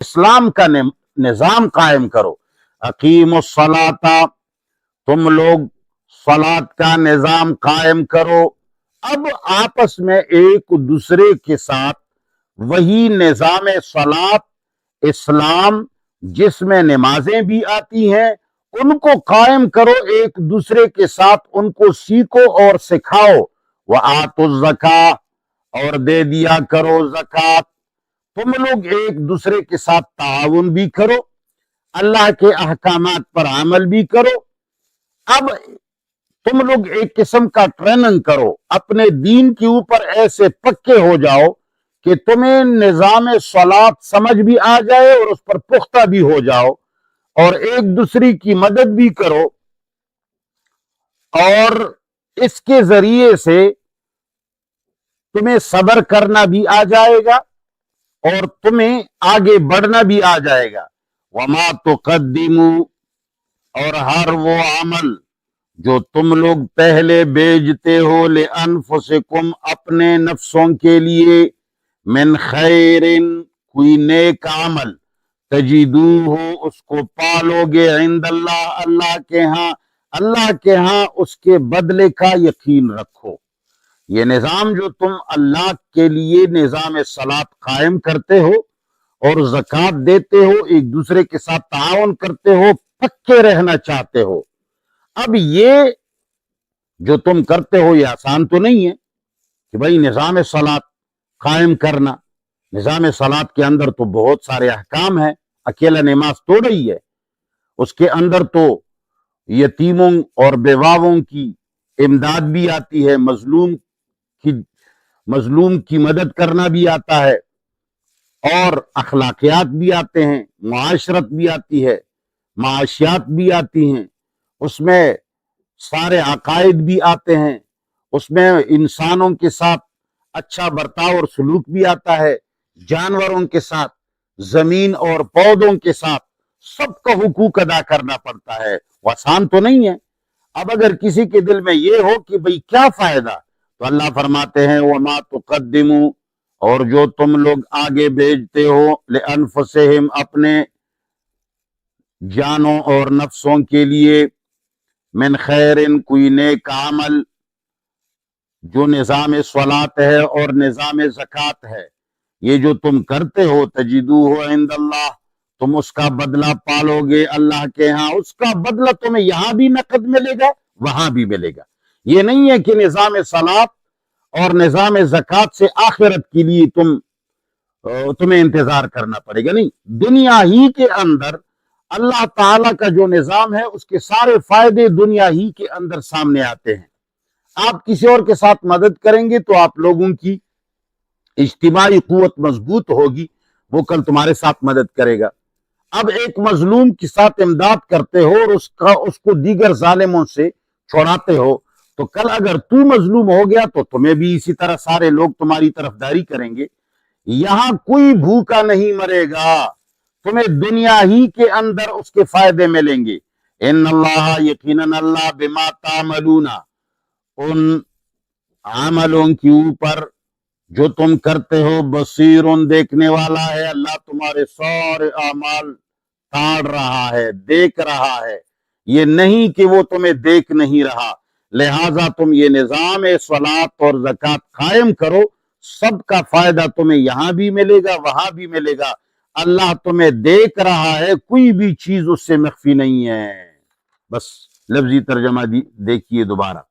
اسلام کا نظام قائم کرو. اقیم الصلاۃ، تم لوگ صلاۃ کا نظام قائم کرو. اب آپس میں ایک دوسرے کے ساتھ وہی نظام صلاۃ اسلام جس میں نمازیں بھی آتی ہیں ان کو قائم کرو، ایک دوسرے کے ساتھ ان کو سیکھو اور سکھاؤ. وآتوا الزکاۃ، اور دے دیا کرو زکوٰۃ. تم لوگ ایک دوسرے کے ساتھ تعاون بھی کرو، اللہ کے احکامات پر عمل بھی کرو. اب تم لوگ ایک قسم کا ٹریننگ کرو، اپنے دین کے اوپر ایسے پکے ہو جاؤ کہ تمہیں نظام صلاۃ سمجھ بھی آ جائے اور اس پر پختہ بھی ہو جاؤ، اور ایک دوسرے کی مدد بھی کرو، اور اس کے ذریعے سے تمہیں صبر کرنا بھی آ جائے گا اور تمہیں آگے بڑھنا بھی آ جائے گا. وما تقدموا، اور ہر وہ عمل جو تم لوگ پہلے بھیجتے ہو، لانفسکم، اپنے نفسوں کے لیے، من خیر، کوئی نیک عمل، تجدوہ، اس کو پالو گے، عند اللہ، اللہ کے ہاں، اللہ کے ہاں اس کے بدلے کا یقین رکھو. یہ نظام جو تم اللہ کے لیے نظام صلاۃ قائم کرتے ہو اور زکوٰۃ دیتے ہو، ایک دوسرے کے ساتھ تعاون کرتے ہو، پکے رہنا چاہتے ہو، اب یہ جو تم کرتے ہو یہ آسان تو نہیں ہے کہ بھائی نظام صلاۃ قائم کرنا. نظام صلاۃ کے اندر تو بہت سارے احکام ہیں، اکیلا نماز تو نہیں ہے، اس کے اندر تو یتیموں اور بیواؤں کی امداد بھی آتی ہے، مظلوم کی مدد کرنا بھی آتا ہے، اور اخلاقیات بھی آتے ہیں، معاشرت بھی آتی ہے، معاشیات بھی آتی ہیں، اس میں سارے عقائد بھی آتے ہیں، اس میں انسانوں کے ساتھ اچھا برتاؤ اور سلوک بھی آتا ہے، جانوروں کے ساتھ، زمین اور پودوں کے ساتھ، سب کا حقوق ادا کرنا پڑتا ہے. وہ آسان تو نہیں ہے. اب اگر کسی کے دل میں یہ ہو کہ بھئی کیا فائدہ، تو اللہ فرماتے ہیں وما تقدموا، اور جو تم لوگ آگے بھیجتے ہو، لانفسہم، اپنے جانوں اور نفسوں کے لیے، من خیر، کوئی نیک عمل جو نظام صلاۃ ہے اور نظام زکوٰۃ ہے، یہ جو تم کرتے ہو، تجدوہ عند اللہ، تم اس کا بدلہ پالو گے اللہ کے ہاں، اس کا بدلہ تمہیں یہاں بھی نقد ملے گا، وہاں بھی ملے گا. یہ نہیں ہے کہ نظام صلاۃ اور نظام زکوٰۃ سے آخرت کے لیے تمہیں انتظار کرنا پڑے گا، نہیں. دنیا ہی کے اندر اللہ تعالیٰ کا جو نظام ہے اس کے سارے فائدے دنیا ہی کے اندر سامنے آتے ہیں. آپ کسی اور کے ساتھ مدد کریں گے تو آپ لوگوں کی اجتماعی قوت مضبوط ہوگی، وہ کل تمہارے ساتھ مدد کرے گا. اب ایک مظلوم کے ساتھ امداد کرتے ہو اور اس کو دیگر ظالموں سے چھڑاتے ہو، تو کل اگر تو مظلوم ہو گیا تو تمہیں بھی اسی طرح سارے لوگ تمہاری طرفداری کریں گے. یہاں کوئی بھوکا نہیں مرے گا، تمہیں دنیا ہی کے اندر اس کے فائدے ملیں گے. ان اللہ، یقیناً اللہ، بما تعملون، ان عملوں کے اوپر جو تم کرتے ہو، بصیر، دیکھنے والا ہے. اللہ تمہارے سارے اعمال تاڑ رہا ہے، دیکھ رہا ہے، یہ نہیں کہ وہ تمہیں دیکھ نہیں رہا. لہٰذا تم یہ نظام صلاۃ اور زکوٰۃ قائم کرو، سب کا فائدہ تمہیں یہاں بھی ملے گا، وہاں بھی ملے گا. اللہ تمہیں دیکھ رہا ہے، کوئی بھی چیز اس سے مخفی نہیں ہے. بس لفظی ترجمہ دیکھیے دوبارہ.